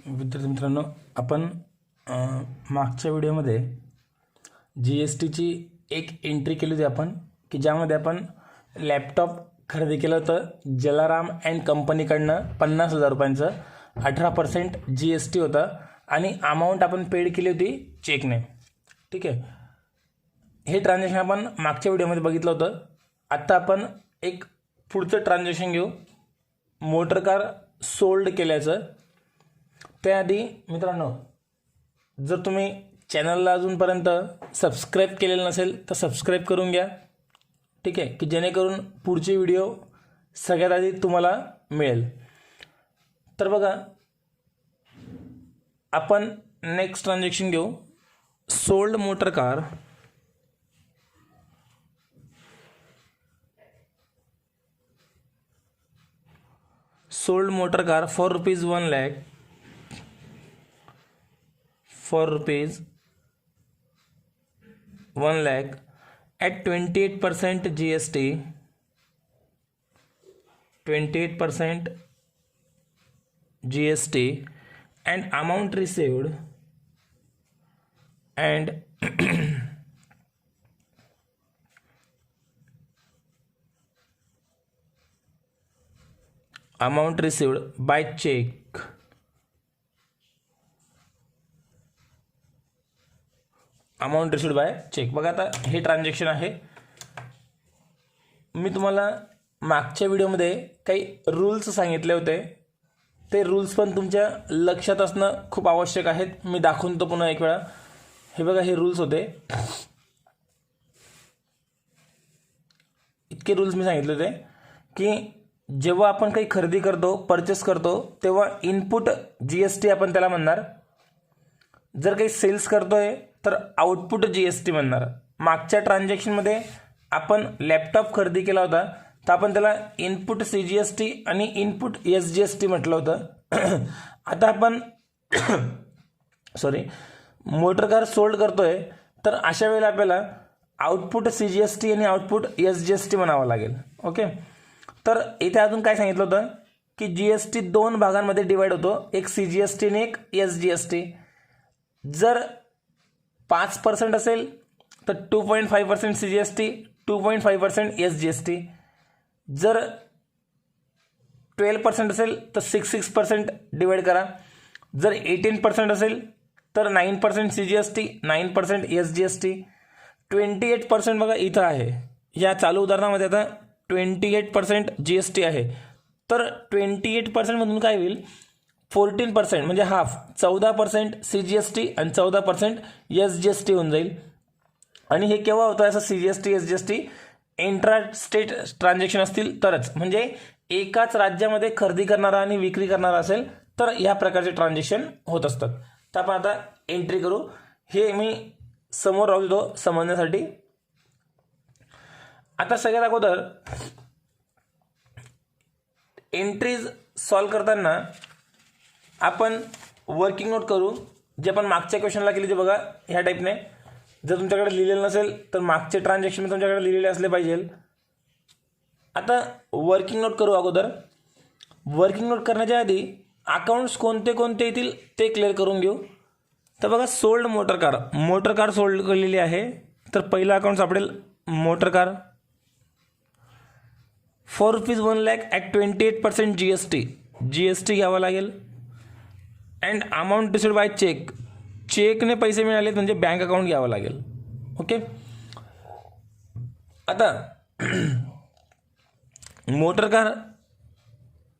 विद्यार्थी मित्रांनो, आपण मागच्या व्हिडिओमध्ये जी एस टीची एक एंट्री केली होती आपण, की ज्यामध्ये आपण लॅपटॉप खरेदी केलं होतं जलाराम अँड कंपनीकडनं 50,000 रुपयांचं. 18% जी एस टी होतं आणि अमाऊंट आपण पेड केली होती चेकने. ठीक आहे, हे ट्रान्झॅक्शन आपण मागच्या व्हिडिओमध्ये बघितलं होतं. आत्ता आपण एक पुढचं ट्रान्झॅक्शन घेऊ, मोटर कार सोल्ड केल्याचं. त्याआधी मित्रांनो, जर तुम्ही चॅनलला अजूनपर्यंत सबस्क्राईब केलेलं नसेल तर सबस्क्राईब करून घ्या. ठीक आहे, की जेणेकरून पुढचे व्हिडिओ सगळ्यात आधी तुम्हाला मिळेल. तर बघा, आपण नेक्स्ट ट्रान्झॅक्शन घेऊ, sold motor car. Sold motor car for rupees 1 lakh, for rupees 1 lakh at 28% GST, 28% GST and amount received and amount received by check. Amount received by cheque. बघा, आता हे ट्रान्झॅक्शन आहे. मी तुम्हाला मागच्या व्हिडिओमध्ये काही रूल्स सांगितले होते, ते रूल्स पण तुमच्या लक्षात असणं खूप आवश्यक आहेत. मी दाखवून तो पुन्हा एक वेळा. हे बघा, हे रूल्स होते. इतके रूल्स मी सांगितले होते की जेव्हा आपण काही खरेदी करतो, परचेस करतो, तेव्हा इनपुट जी एस टी आपण त्याला म्हणणार. जर काही सेल्स करतोय तर आउटपुट जी एस टी म्हणणार. मागच्या ट्रान्झॅक्शनमध्ये आपण लॅपटॉप खरेदी केला होता, तर आपण त्याला input C G S T आणि input S G S T म्हटलं होतं. आता आपण मोटर कार सोल्ड करतोय, तर अशा वेळेला आपल्याला output C G S T आणि output S G S T म्हणावं लागेल. ओके, तर इथे अजून काय सांगितलं होतं की जी एस टी 2 भागांमध्ये डिवाइड होतो, एक सी जी एस टी आणि एक एस जी एस टी. जर 5% असेल तर 2.5% C G S T, 2.5% S G S T. जर 12% असेल तर 6% डिवाइड करा. जर 18% असेल तर 9% C G S T, 9% S G S T. 28% बघा इथं आहे, या चालू उदाहरणामध्ये आता 28% जी एस टी आहे. तर 28% मधून काय होईल, 14% म्हणजे half, 14% C G S T आणि 14% एस जी एस टी होऊन जाईल. आणि हे केव्हा होतं असं C G S T S G S T, intra state transaction असतील तरच, म्हणजे एकाच राज्यामध्ये खरेदी करणारा आणि विक्री करणारा असेल तर या प्रकारचे ट्रान्झॅक्शन होत असतात. तर आपण आता एंट्री करू. हे मी समोर राहू देतो समजण्यासाठी. आता सगळ्यात अगोदर एंट्रीज सॉल्व करताना आपण वर्किंग नोट करू, जे आपण मागच्या क्वेश्चनला केली. ते बघा ह्या टाईपने. जर तुमच्याकडे लिहिलेलं नसेल तर मागचे ट्रान्झॅक्शन तुमच्याकडे लिहिलेले असले पाहिजे. आता वर्किंग नोट करू. अगोदर वर्किंग नोट करण्याच्या आधी अकाउंट्स कोणते कोणते येतील ते क्लिअर करून घेऊ. तर बघा, सोल्ड मोटर कार सोल्ड केलेली आहे. तर पहिलं अकाउंट सापडेल motor car for rupees 1 lakh at 28% G S T. G S T घ्यावं लागेल. And amount received by cheque, चेकने पैसे मिळाले म्हणजे बँक अकाउंट घ्यावं लागेल. ओके, आता मोटर कार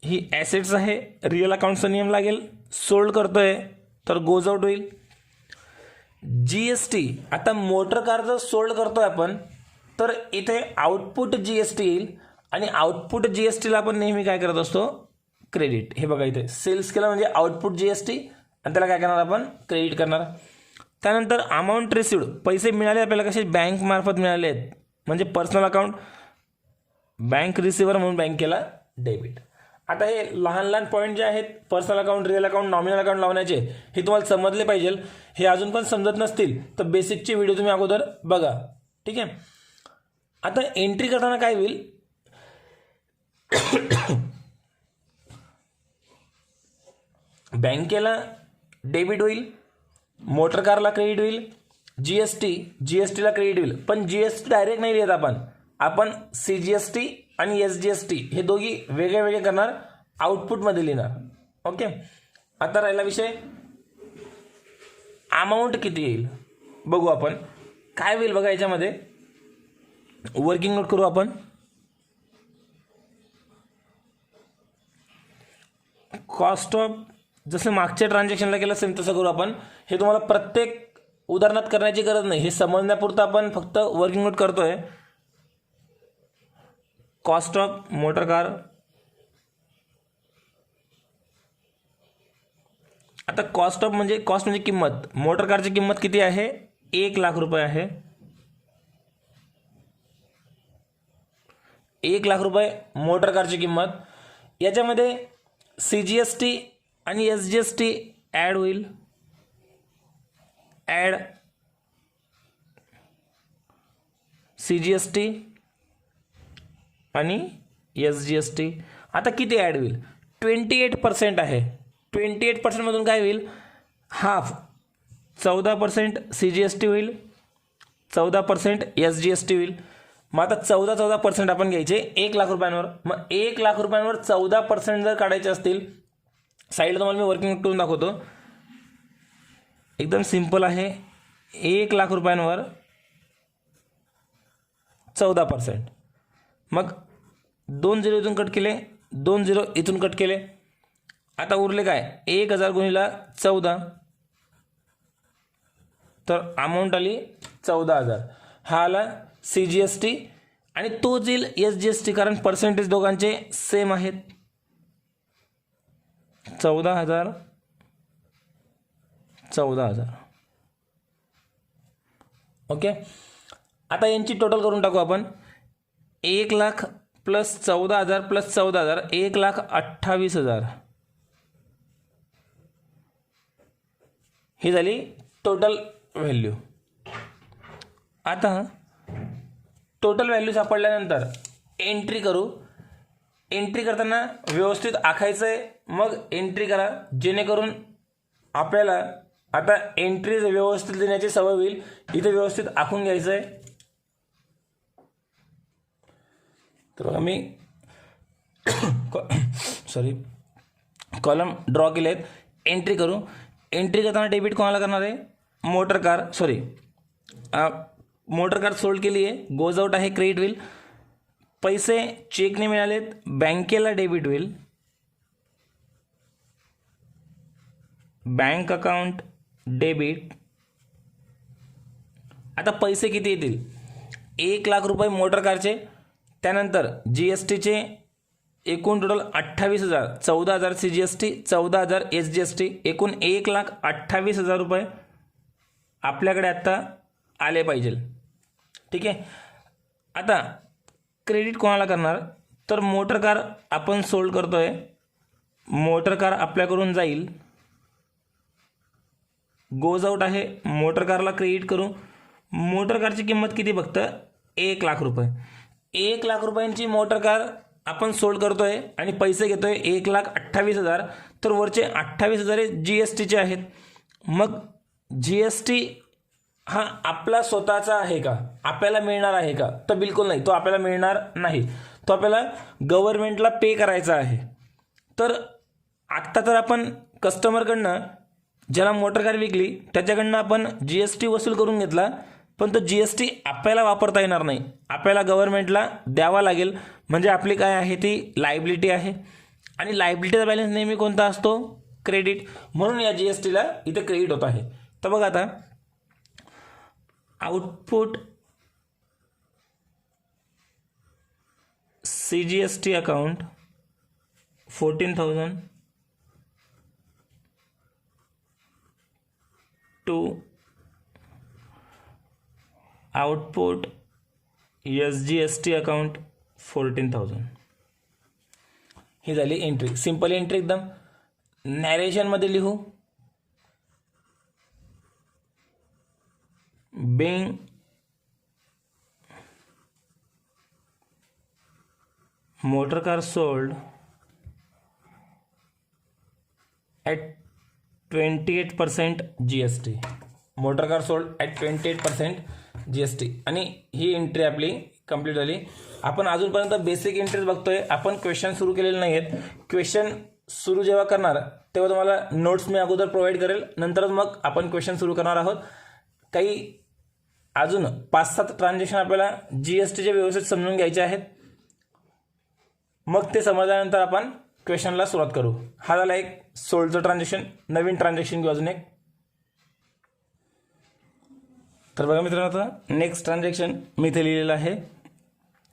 ही ॲसेट्स आहे, रिअल अकाउंटचा नियम लागेल. सोल्ड करतोय तर गोज आउट होईल. जी एस टी, आता मोटर कार जर सोल्ड करतोय आपण तर इथे आउटपुट जी एस टी येईल. आणि आउटपुट जी एस टीला आपण नेहमी काय करत असतो, क्रेडिट. हे बघा, इथे सेल्स केला म्हणजे आउटपुट जी एस टी, आणि त्याला काय करणार आपण, क्रेडिट करणार. त्यानंतर अमाऊंट रिसिव्ड, पैसे मिळाले आपल्याला कसे, बँक मार्फत मिळाले आहेत, म्हणजे पर्सनल अकाउंट, बँक रिसिव्हर म्हणून बँकेला डेबिट. आता हे लहान लहान पॉईंट जे आहेत, personal account, real account, nominal account लावण्याचे, हे तुम्हाला समजले पाहिजे. हे अजून पण समजत नसतील तर बेसिकचे व्हिडिओ तुम्ही अगोदर बघा. ठीक आहे, आता एंट्री करताना काय होईल, बँकेला डेबिट होईल, मोटर कारला क्रेडिट होईल, जीएसटीला क्रेडिट होईल. पण जीएसटी डायरेक्ट नाही लिहित आपण CGST आणि SGST हे दोघी वेगळे वेगळे करणार, आउटपुटमध्ये लिहिणार. ओके. आता राहिला विषय अमाऊंट किती येईल बघू आपण. काय होईल बघा याच्यामध्ये, वर्किंग नोट करू आपण. कॉस्ट ऑफ जसं मागच्या ट्रान्झॅक्शनला केलं सेम तसं करू आपण. हे तुम्हाला प्रत्येक उदाहरणात करण्याची गरज नाही, हे समजण्यापुरतं आपण फक्त वर्किंग नोट करतोय. Cost of motor car. आता कॉस्ट म्हणजे किंमत. मोटर कारची किंमत किती आहे? 1,00,000 रुपये आहे. 1,00,000 रुपये मोटर कारची किंमत. याच्यामध्ये CGST आणि SGST ॲड होईल. ॲड CGST आणि SGST. आता किती ॲड होईल? 28% आहे. 28% मधून काय होईल? हाफ 14% CGST होईल, 14% SGST होईल. मग आता 14% आपण घ्यायचे 1,00,000 रुपयांवर. मग 1,00,000 रुपयांवर 14% जर काढायचे असतील, साईडला तुम्हाला मी वर्किंग करून दाखवतो. एकदम सिंपल आहे. 1,00,000 रुपयांवर 14%. मग 2 0 इथून कट केले, 2 0 इथून कट केले. आता उरले काय? 1,000 गुणिला 14, तर अमाऊंट आली 14,000. हा आला CGST आणि तोच येईल SGST, कारण पर्सेंटेज दोघांचे सेम आहेत. 14,000 14,000. ओके. आता यांची टोटल करून टाकू आपण. 1,00,000 प्लस 14,000 प्लस 14,000 1,28,000. ही झाली टोटल व्हॅल्यू. आता टोटल व्हॅल्यू सापडल्यानंतर एंट्री करू. एंट्री करताना व्यवस्थित आखायचं आहे, मग एंट्री करा, जेणेकरून आपल्याला आता एंट्री व्यवस्थित देण्याची सवय होईल. इथे व्यवस्थित आखून घ्यायचं आहे. तर बघा मी कॉलम ड्रॉ केले आहेत. एंट्री करू. एंट्री करताना डेबिट कोणाला करणार आहे? मोटर कार सोल्ड केली आहे, गोज आउट आहे, क्रेडिट होईल. पैसे चेकने मिळालेत, बँकेला डेबिट होईल. Bank account debit. आता पैसे किती येतील? 1,00,000 रुपये मोटर कारचे, त्यानंतर GSTचे एकूण टोटल 28,000, 14,000 CGST, 14,000 SGST, एकूण 1,28,000 रुपये आपल्याकडे आत्ता आले पाहिजे. ठीक आहे. आता क्रेडिट कोणाला करणार? तर मोटर कार आपण सोल्ड करतोय, मोटर कार आपल्याकडून जाईल, गोज आउट आहे, मोटर कारला क्रेडिट करू. मोटर कारची किंमत किती? फक्त 1,00,000 रुपये. 1,00,000 रुपयांची मोटर कार आपण सोल्ड करतोय आणि पैसे घेतोय 1,28,000. तर वरचे 28,000 GSTचे आहेत. मग GST हा आपला स्वतःचा आहे का? आपल्याला मिळणार आहे का? तर बिलकुल नाही, तो आपल्याला मिळणार नाही. तो आपल्याला गव्हर्नमेंटला पे करायचा आहे. तर आत्ता तर आपण कस्टमरकडनं, ज्याला मोटर कार विकली त्याच्याकडनं आपण GST वसूल करून घेतला, पण तो GST आपल्याला वापरता येणार नाही, आपल्याला गव्हर्नमेंटला द्यावा लागेल. म्हणजे आपली काय आहे? ती लायबिलिटी आहे. आणि लायबिलिटीचा बॅलन्स नेहमी कोणता असतो? क्रेडिट. म्हणून या GSTला इथे क्रेडिट होत आहे. तर बघा आता output CGST account 14,000 to output SGST account 14,000. ही झाली एंट्री. सिंपल एंट्री एकदम. नॅरेशनमध्ये लिहू. being motor car sold at 28% GST. Motor car sold at 28% GST. आणि ही एंट्री आपली कंप्लीट झाली. आपण अजूनपर्यंत बेसिक एंट्रीज बघतोय. आपण क्वेश्चन सुरू केलेले नाही आहेत. क्वेश्चन सुरू जेव्हा करणार तेव्हा तुम्हाला नोट्स मी अगोदर प्रोव्हाइड करेल, नंतरच मग आपण क्वेश्चन सुरू करणार आहोत. काही अजून 5-7 ट्रान्झॅक्शन आपल्याला GSTचे व्यवस्थित समजून घ्यायचे आहेत. मग ते समजल्यानंतर आपण क्वेश्चनला सुरुवात करू. हा झाला एक सोल्डचं ट्रान्झॅक्शन. नवीन ट्रान्झॅक्शन घेऊ अजून एक. तर बघा मित्रांनो, आता नेक्स्ट ट्रान्झॅक्शन मी इथे लिहिलेलं आहे.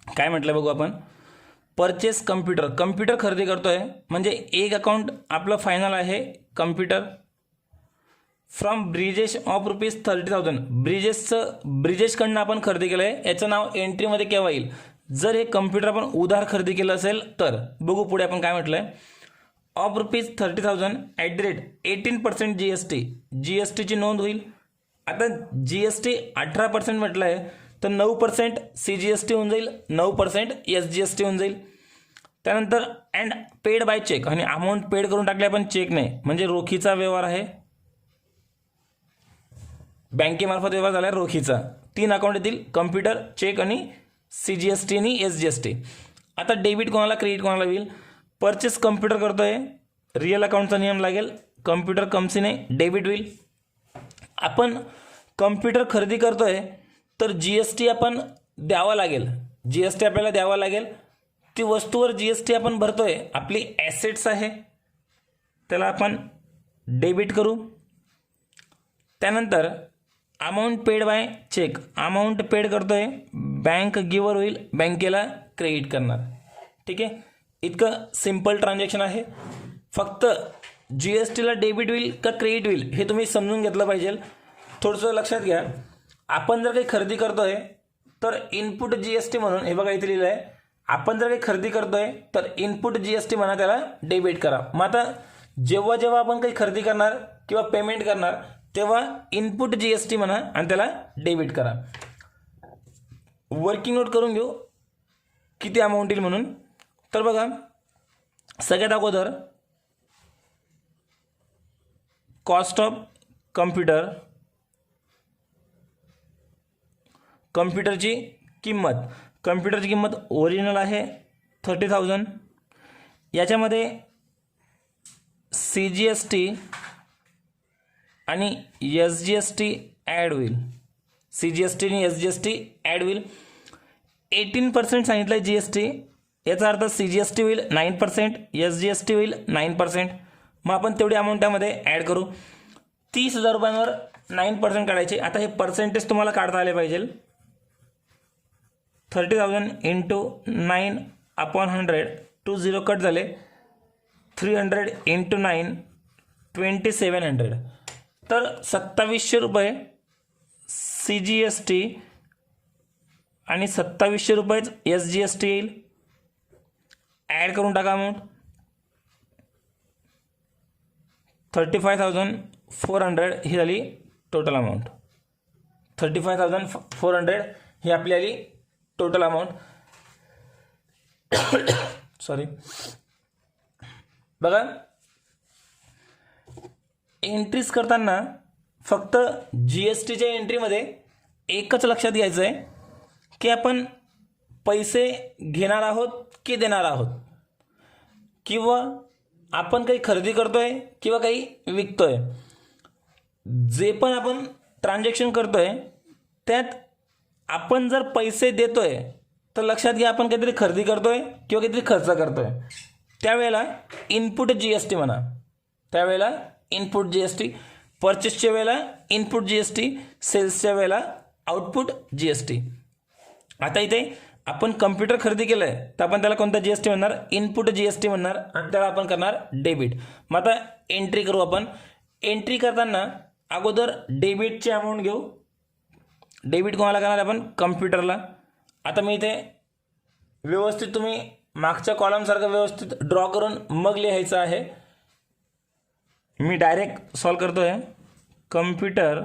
काय म्हटलं बघू आपण. Purchase computer. कम्प्युटर खरेदी करतोय म्हणजे एक अकाउंट आपलं फायनल आहे कम्प्युटर फ्रॉम ब्रिजेश ऑफ ₹30,000. ब्रिजेशकडनं आपण खरेदी केलं आहे. याचं नाव एंट्रीमध्ये केव्हा येईल जर हे कम्प्युटर आपण उधार खरेदी केलं असेल तर. बघू पुढे आपण काय म्हटलं आहे. Of ₹30,000 @18% GST. GSTची नोंद होईल. आता GST 18% म्हटलं आहे तर 9% CGST होऊन जाईल, 9% SGST होऊन जाईल. त्यानंतर अँड पेड बाय चेक. आणि अमाऊंट पेड करून टाकले आपण चेक नाही, म्हणजे रोखीचा व्यवहार आहे. बँकेमार्फत व्यवहार झाला रोखीचा. 3 अकाउंट येतील, कम्प्युटर, चेक आणि CGST आणि SGST. आता डेबिट कोणाला, क्रेडिट कोणाला होईल. परचेस कम्प्युटर करतोय, रिअल अकाउंटचा नियम लागेल. कम्प्युटर कम्पनीने डेबिट होईल. आपण कम्प्युटर खरेदी करतोय तर GST आपण द्यावा लागेल. GST आपल्याला द्यावा लागेल. ती वस्तूवर GST आपण भरतोय. आपली ॲसेट्स आहे, त्याला आपण डेबिट करू. त्यानंतर amount paid by cheque. Amount paid करतोय, बँक गिवर होईल, बँकेला क्रेडिट करणार. ठीक आहे, इतकं सिम्पल ट्रान्झॅक्शन आहे. फक्त GSTला डेबिट होईल का क्रेडिट होईल हे तुम्ही समजून घेतलं पाहिजे. थोडंसं लक्षात घ्या. आपण जर काही खरेदी करतोय तर इनपुट GST म्हणून, हे बघा इथे लिहिलं आहे, आपण जर काही खरेदी करतोय तर इनपुट GST म्हणा, त्याला डेबिट करा. मग आता जेव्हा जेव्हा आपण काही खरेदी करणार किंवा पेमेंट करणार तेव्हा इनपुट GST म्हणा आणि त्याला डेबिट करा. वर्किंग नोट करून घेऊ किती अमाऊंट येईल म्हणून. तर बघा, सगळ्यात अगोदर कॉस्ट ऑफ कम्प्युटर, कम्प्युटरची किंमत. कम्प्युटरची किंमत ओरिजिनल आहे 30,000. याच्यामध्ये CGST आणि SGST ॲड होईल. CGST आणि SGST ॲड होईल. 18% सांगितलं आहे GST. याचा अर्थ CGST होईल 9%, SGST होईल 9%. मग आपण तेवढी अमाऊंट त्यामध्ये ॲड करू. 30,000 रुपयांवर 9% काढायचे. आता हे पर्सेंटेज तुम्हाला काढता आले पाहिजे. 30,000 इंटू 9/100, 2 0 कट झाले. 300 इंटू 9, 2700. तर 2700 रुपये CGST आणि 2700 रुपयेच SGST येईल. ॲड करून टाका अमाऊंट. 35,400 ही झाली टोटल अमाऊंट. 35,400 ही आपली आली टोटल अमाऊंट. सॉरी. बघा, एंट्रीज करताना फक्त GSTच्या एंट्रीमध्ये एकच लक्षात घ्यायचं आहे की आपण पैसे घेणार आहोत की देणार आहोत, किंवा आपण काही खरेदी करतोय किंवा काही विकतोय. जे पण आपण ट्रान्झॅक्शन करतोय त्यात आपण जर पैसे देतोय तर लक्षात घ्या आपण काहीतरी खरेदी करतोय किंवा काहीतरी खर्च करतोय. त्यावेळेला इनपुट GST म्हणा, त्यावेळेला इनपुट GST. परचेसच्या वेळेला इनपुट GST, सेल्सच्या वेळेला आउटपुट GST. आता इथे आपण कम्प्युटर खरेदी केलं आहे तर आपण त्याला कोणता GST म्हणणार, इनपुट GST म्हणणार आणि त्याला आपण करणार डेबिट. मग आता एंट्री करू आपण. एंट्री करताना अगोदर डेबिटची अमाऊंट घेऊ. डेबिट कोणाला करणार आपण, कम्प्युटरला. आता मी इथे व्यवस्थित तुम्ही मागच्या कॉलमसारखं व्यवस्थित ड्रॉ करून मग लिहायचं आहे. मी डायरेक्ट सॉल्व करतो आहे. Computer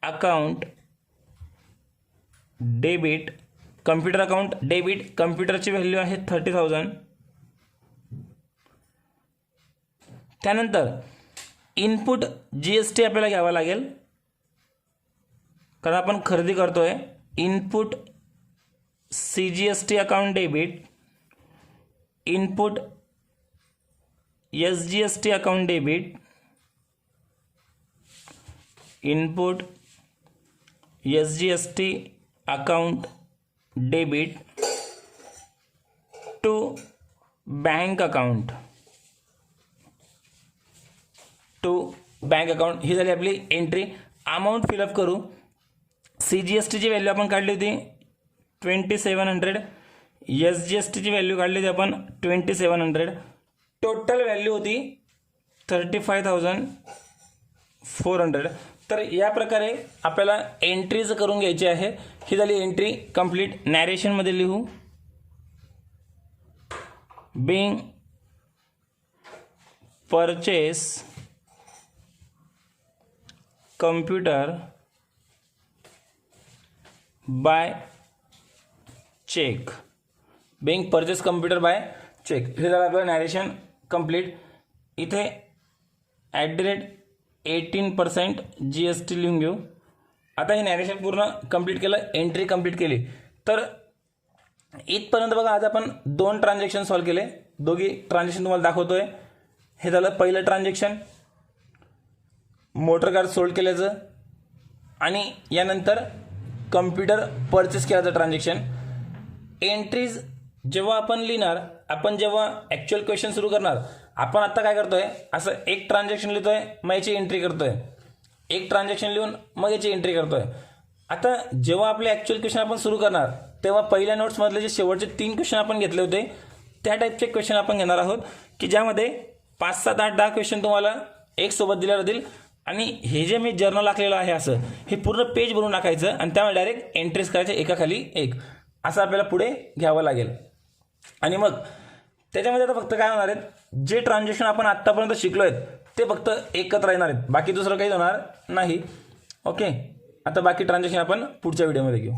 account debit, computer account debit. कम्प्युटरची व्हॅल्यू आहे 30,000. त्यानंतर इनपुट GST आपल्याला घ्यावा लागेल, कारण आपण खरेदी करतोय. Input CGST account debit, input SGST account debit, input SGST account debit to bank account, ही झाली आपली एंट्री. अमाऊंट फिलअप करू. CGSTची व्हॅल्यू आपण काढली होती 2700, SGSTची व्हॅल्यू काढली होती आपण 2700, टोटल व्हॅल्यू होती 35,400. तर या प्रकारे आपल्याला एंट्रीज करून घ्यायची आहे. ही झाली एंट्री कंप्लीट. नॅरेशनमध्ये लिहू, being purchase computer by cheque, being purchase computer by cheque. हे झालं आपलं नॅरेशन कंप्लीट. इथे @18% GST लिहून घेऊ. आता हे नॅरेशन पूर्ण कंप्लीट केलं, एंट्री कंप्लीट केली. तर इथपर्यंत बघा, आज आपण 2 ट्रान्झॅक्शन सॉल्व्ह केले. दोघी ट्रान्झॅक्शन तुम्हाला दाखवतोय. हे झालं पहिलं ट्रान्झॅक्शन, मोटर कार सोल्ड केल्याचं, आणि यानंतर कम्प्युटर परचेस केल्याचं ट्रान्झॅक्शन. एंट्रीज जेव्हा आपण लिहिणार, आपण जेव्हा ॲक्च्युअल क्वेश्चन सुरू करणार, आपण आत्ता काय करतोय, असं एक ट्रान्झॅक्शन लिहितोय, मग याची एंट्री करतोय, एक ट्रान्झॅक्शन लिहून मग याची एंट्री करतोय. आता जेव्हा आपले ॲक्च्युअल क्वेश्चन आपण सुरू करणार, तेव्हा पहिल्या नोट्समधले जे शेवटचे 3 क्वेश्चन आपण घेतले होते, त्या टाईपचे क्वेश्चन आपण घेणार आहोत, की ज्यामध्ये 5, 7, 8, 10 क्वेश्चन तुम्हाला एक सोबत दिले जातील. आणि हे जे मी जर्नल आखलेलं आहे, असं हे पूर्ण पेज भरून टाकायचं आणि त्यामुळे डायरेक्ट एंट्रीज करायचे एकाखाली एक, असं आपल्याला पुढे घ्यावं लागेल. आणि मग त्याच्यामध्ये आता फक्त काय होणार आहेत, जे ट्रान्झॅक्शन आपण आत्तापर्यंत शिकलो आहेत ते फक्त एकत्र येणार आहेत, बाकी दुसरं काही होणार नाही. ओके, आता बाकी ट्रान्झॅक्शन आपण पुढच्या व्हिडिओमध्ये घेऊ.